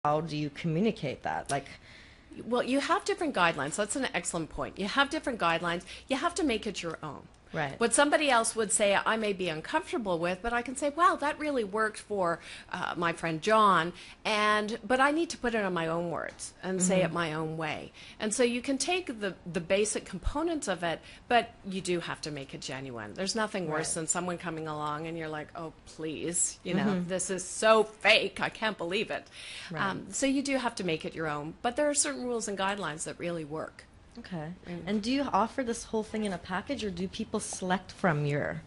how do you communicate that? Like, Well, you have different guidelines. That's an excellent point. You have different guidelines. You have to make it your own. right. What somebody else would say I may be uncomfortable with, but I can say, wow, that really worked for my friend John, but I need to put it in my own words and say it my own way. And so you can take the basic components of it, but you do have to make it genuine. There's nothing worse Right. than someone coming along and you're like, oh, please, this is so fake. I can't believe it. Right. So you do have to make it your own, but there are certain rules and guidelines that really work. Okay. And do you offer this whole thing in a package, or do people select from your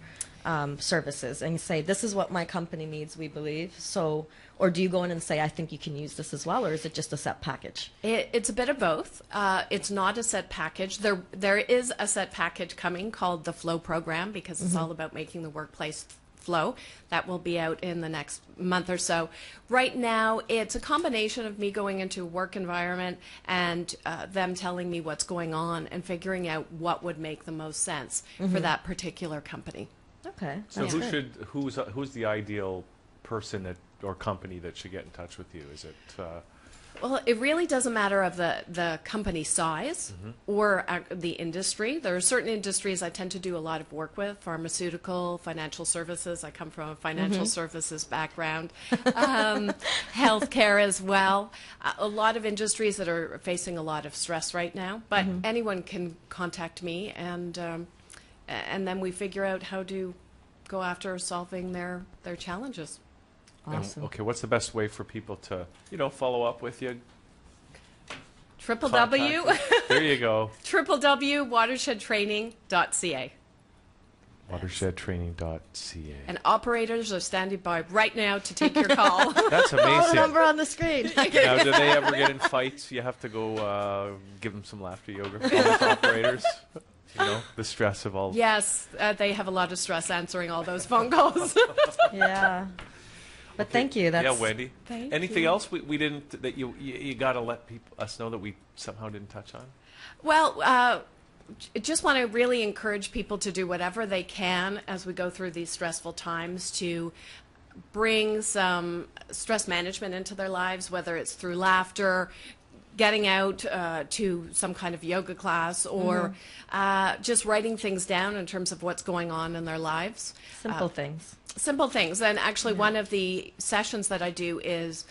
services and say, this is what my company needs, we believe? So, or do you go in and say, I think you can use this as well, or is it just a set package? It's a bit of both. It's not a set package. There is a set package coming called the Flow program, because it's all about making the workplace flow. That will be out in the next month or so. Right now, it's a combination of me going into a work environment and them telling me what's going on and figuring out what would make the most sense for that particular company. Okay. So that's good. who's the ideal person or company that should get in touch with you? Is it Well, it really doesn't matter of the company size or the industry. There are certain industries I tend to do a lot of work with: pharmaceutical, financial services. I come from a financial services background, healthcare as well. A lot of industries that are facing a lot of stress right now. But anyone can contact me, and then we figure out how to go after solving their challenges. Awesome. okay? What's the best way for people to follow up with you? Triple Contact W. you? There you go. www.watershedtraining.ca. Watershedtraining.ca. And operators are standing by right now to take your call. That's Oh, the amazing. number on the screen. Now, do they ever get in fights? You have to go give them some laughter yoga. All those operators, the stress of all. Yes, they have a lot of stress answering all those phone calls. Yeah. But thank you. That's Yeah, Wendy. Thank Anything you. else we didn't that you got to let us know that we somehow didn't touch on? Well, just want to really encourage people to do whatever they can as we go through these stressful times to bring some stress management into their lives, whether it's through laughter, getting out to some kind of yoga class, or just writing things down in terms of what's going on in their lives. simple things. Simple things. And actually, one of the sessions that I do is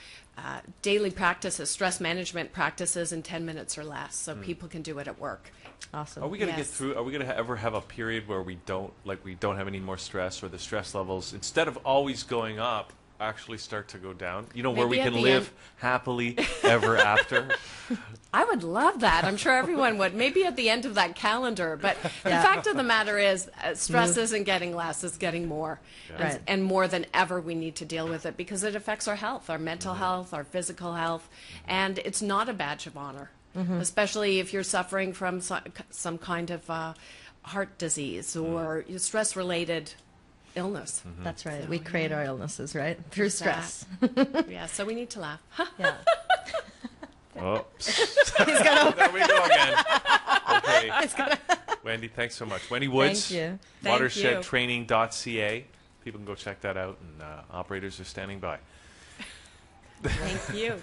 daily practices, stress management practices in 10 minutes or less, so people can do it at work. Awesome. Are we going to get Yes. through? Are we going to ever have a period where we don't have any more stress, or the stress levels, instead of always going up, actually start to go down? Where we Maybe at can the live end. happily ever after. I would love that. I'm sure everyone would. Maybe at the end of that calendar. But the fact of the matter is, stress isn't getting less, it's getting more. Right. And more than ever, we need to deal with it because it affects our health, our mental health, our physical health. And it's not a badge of honor, especially if you're suffering from some kind of heart disease or stress-related illness. That's right. We create our illnesses, right? Through stress. Yeah, so we need to laugh. Yeah. Oh, there we go again. Okay. Wendy, thanks so much. Wendy Woods, Thank you. Thank you. watershedtraining.ca. People can go check that out, and operators are standing by. Thank you.